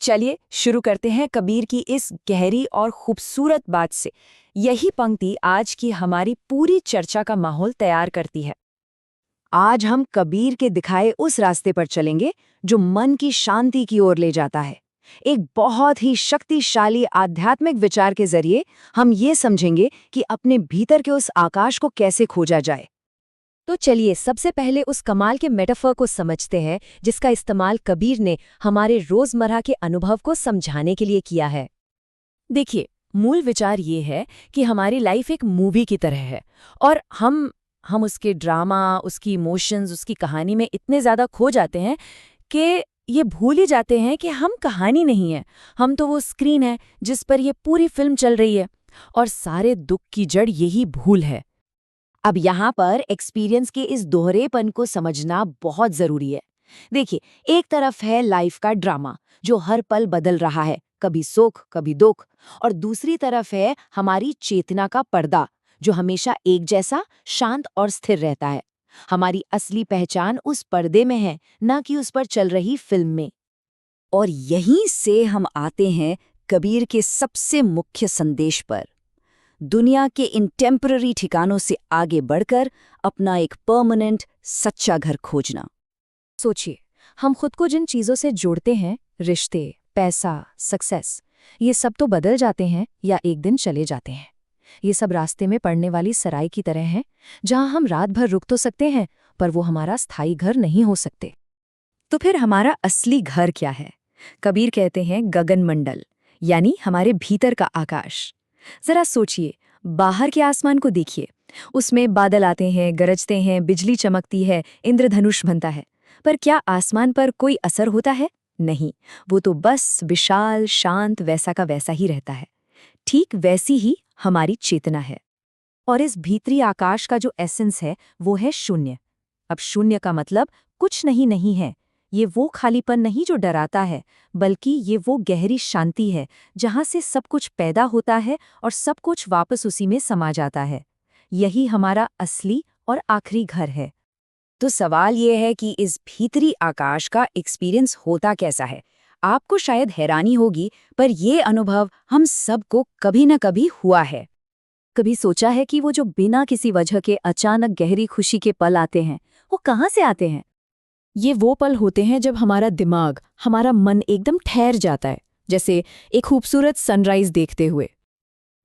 चलिए शुरू करते हैं कबीर की इस गहरी और खूबसूरत बात से। यही पंक्ति आज की हमारी पूरी चर्चा का माहौल तैयार करती है। आज हम कबीर के दिखाए उस रास्ते पर चलेंगे जो मन की शांति की ओर ले जाता है। एक बहुत ही शक्तिशाली आध्यात्मिक विचार के जरिए हम ये समझेंगे कि अपने भीतर के उस आकाश को कैसे खोजा जाए। तो चलिए सबसे पहले उस कमाल के मेटाफर को समझते हैं जिसका इस्तेमाल कबीर ने हमारे रोजमर्रा के अनुभव को समझाने के लिए किया है। देखिए, मूल विचार ये है कि हमारी लाइफ एक मूवी की तरह है और हम उसके ड्रामा, उसकी इमोशंस, उसकी कहानी में इतने ज़्यादा खो जाते हैं कि ये भूल ही जाते हैं कि हम कहानी नहीं है, हम तो वो स्क्रीन है जिस पर ये पूरी फिल्म चल रही है। और सारे दुख की जड़ यही भूल है। अब यहाँ पर एक्सपीरियंस के इस दोहरेपन को समझना बहुत जरूरी है। देखिए, एक तरफ है लाइफ का ड्रामा जो हर पल बदल रहा है, कभी सुख कभी दुख, और दूसरी तरफ है हमारी चेतना का पर्दा जो हमेशा एक जैसा शांत और स्थिर रहता है। हमारी असली पहचान उस पर्दे में है, न कि उस पर चल रही फिल्म में। और यहीं से हम आते हैं कबीर के सबसे मुख्य संदेश पर। दुनिया के इन टेम्पररी ठिकानों से आगे बढ़कर अपना एक परमानेंट सच्चा घर खोजना। सोचिए, हम खुद को जिन चीज़ों से जोड़ते हैं, रिश्ते, पैसा, सक्सेस, ये सब तो बदल जाते हैं या एक दिन चले जाते हैं। ये सब रास्ते में पड़ने वाली सराय की तरह हैं, जहां हम रात भर रुक तो सकते हैं पर वो हमारा स्थायी घर नहीं हो सकते। तो फिर हमारा असली घर क्या है? कबीर कहते हैं गगनमंडल, यानी हमारे भीतर का आकाश। जरा सोचिए, बाहर के आसमान को देखिए, उसमें बादल आते हैं, गरजते हैं, बिजली चमकती है, इंद्रधनुष बनता है, पर क्या आसमान पर कोई असर होता है? नहीं, वो तो बस विशाल, शांत, वैसा का वैसा ही रहता है। ठीक वैसी ही हमारी चेतना है। और इस भीतरी आकाश का जो एसेंस है वो है शून्य। अब शून्य का मतलब कुछ नहीं है। ये वो खालीपन नहीं जो डराता है, बल्कि ये वो गहरी शांति है जहाँ से सब कुछ पैदा होता है और सब कुछ वापस उसी में समा जाता है। यही हमारा असली और आखिरी घर है। तो सवाल ये है कि इस भीतरी आकाश का एक्सपीरियंस होता कैसा है? आपको शायद हैरानी होगी, पर ये अनुभव हम सबको कभी न कभी हुआ है। कभी सोचा है कि वो जो बिना किसी वजह के अचानक गहरी खुशी के पल आते हैं, वो कहाँ से आते हैं? ये वो पल होते हैं जब हमारा दिमाग, हमारा मन एकदम ठहर जाता है, जैसे एक खूबसूरत सनराइज देखते हुए,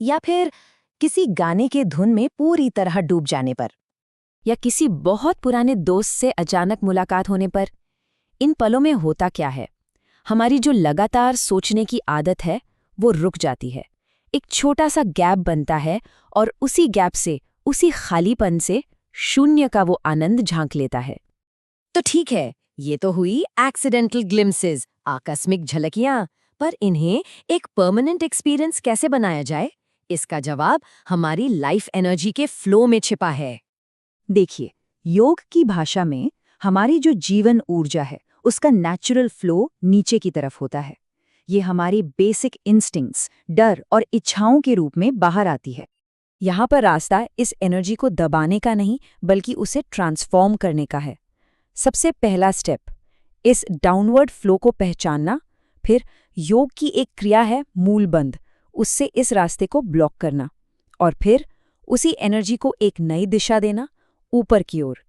या फिर किसी गाने के धुन में पूरी तरह डूब जाने पर, या किसी बहुत पुराने दोस्त से अचानक मुलाकात होने पर। इन पलों में होता क्या है? हमारी जो लगातार सोचने की आदत है वो रुक जाती है। एक छोटा सा गैप बनता है और उसी गैप से, उसी खालीपन से शून्य का वो आनंद झांक लेता है। तो ठीक है, ये तो हुई एक्सीडेंटल ग्लिम्सेस, आकस्मिक झलकियां, पर इन्हें एक परमानेंट एक्सपीरियंस कैसे बनाया जाए? इसका जवाब हमारी लाइफ एनर्जी के फ्लो में छिपा है। देखिए, योग की भाषा में हमारी जो जीवन ऊर्जा है उसका नेचुरल फ्लो नीचे की तरफ होता है। ये हमारी बेसिक इंस्टिंक्ट्स, डर और इच्छाओं के रूप में बाहर आती है। यहाँ पर रास्ता इस एनर्जी को दबाने का नहीं, बल्कि उसे ट्रांसफॉर्म करने का है। सबसे पहला स्टेप, इस डाउनवर्ड फ्लो को पहचानना। फिर योग की एक क्रिया है मूलबंध, उससे इस रास्ते को ब्लॉक करना, और फिर उसी एनर्जी को एक नई दिशा देना, ऊपर की ओर।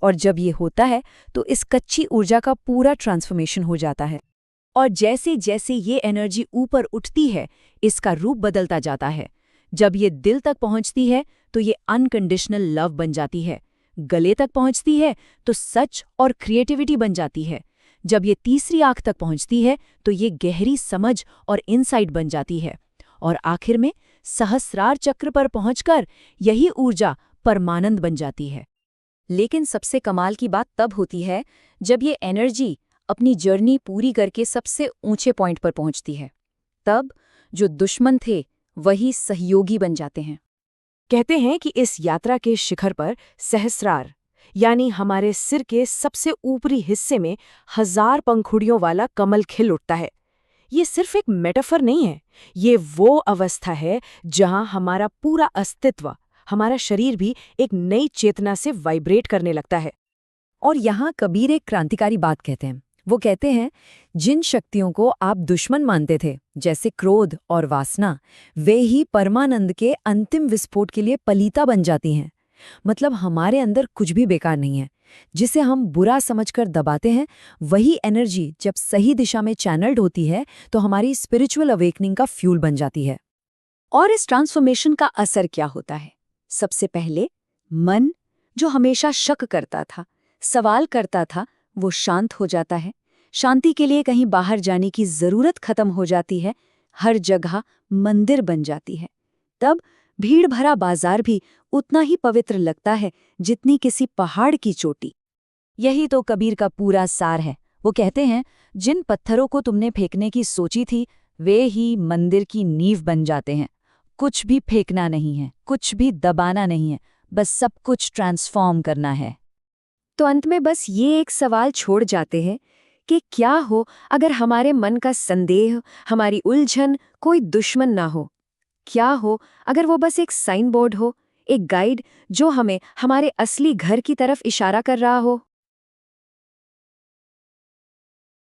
और जब ये होता है तो इस कच्ची ऊर्जा का पूरा ट्रांसफॉर्मेशन हो जाता है। और जैसे जैसे ये एनर्जी ऊपर उठती है, इसका रूप बदलता जाता है। जब ये दिल तक पहुंचती है तो ये अनकंडीशनल लव बन जाती है। गले तक पहुंचती है तो सच और क्रिएटिविटी बन जाती है। जब ये तीसरी आंख तक पहुंचती है तो ये गहरी समझ और इनसाइट बन जाती है। और आखिर में सहस्रार चक्र पर पहुंचकर यही ऊर्जा परमानंद बन जाती है। लेकिन सबसे कमाल की बात तब होती है जब ये एनर्जी अपनी जर्नी पूरी करके सबसे ऊंचे पॉइंट पर पहुंचती है। तब जो दुश्मन थे वही सहयोगी बन जाते हैं। कहते हैं कि इस यात्रा के शिखर पर सहस्रार, यानी हमारे सिर के सबसे ऊपरी हिस्से में 1000 पंखुड़ियों वाला कमल खिल उठता है। ये सिर्फ एक मेटाफर नहीं है, ये वो अवस्था है जहां हमारा पूरा अस्तित्व, हमारा शरीर भी एक नई चेतना से वाइब्रेट करने लगता है। और यहाँ कबीर एक क्रांतिकारी बात कहते हैं। वो कहते हैं, जिन शक्तियों को आप दुश्मन मानते थे, जैसे क्रोध और वासना, वे ही परमानंद के अंतिम विस्फोट के लिए पलीता बन जाती हैं। मतलब हमारे अंदर कुछ भी बेकार नहीं है। जिसे हम बुरा समझकर दबाते हैं, वही एनर्जी जब सही दिशा में चैनल्ड होती है तो हमारी स्पिरिचुअल अवेकनिंग का फ्यूल बन जाती है। और इस ट्रांसफॉर्मेशन का असर क्या होता है? सबसे पहले मन, जो हमेशा शक करता था, सवाल करता था, वो शांत हो जाता है। शांति के लिए कहीं बाहर जाने की जरूरत खत्म हो जाती है। हर जगह मंदिर बन जाती है। तब भीड़ भरा बाजार भी उतना ही पवित्र लगता है जितनी किसी पहाड़ की चोटी। यही तो कबीर का पूरा सार है। वो कहते हैं, जिन पत्थरों को तुमने फेंकने की सोची थी, वे ही मंदिर की नींव बन जाते हैं। कुछ भी फेंकना नहीं है, कुछ भी दबाना नहीं है, बस सब कुछ ट्रांसफॉर्म करना है। तो अंत में बस ये एक सवाल छोड़ जाते हैं कि क्या हो अगर हमारे मन का संदेह, हमारी उलझन कोई दुश्मन ना हो? क्या हो अगर वो बस एक साइन बोर्ड हो, एक गाइड जो हमें हमारे असली घर की तरफ इशारा कर रहा हो?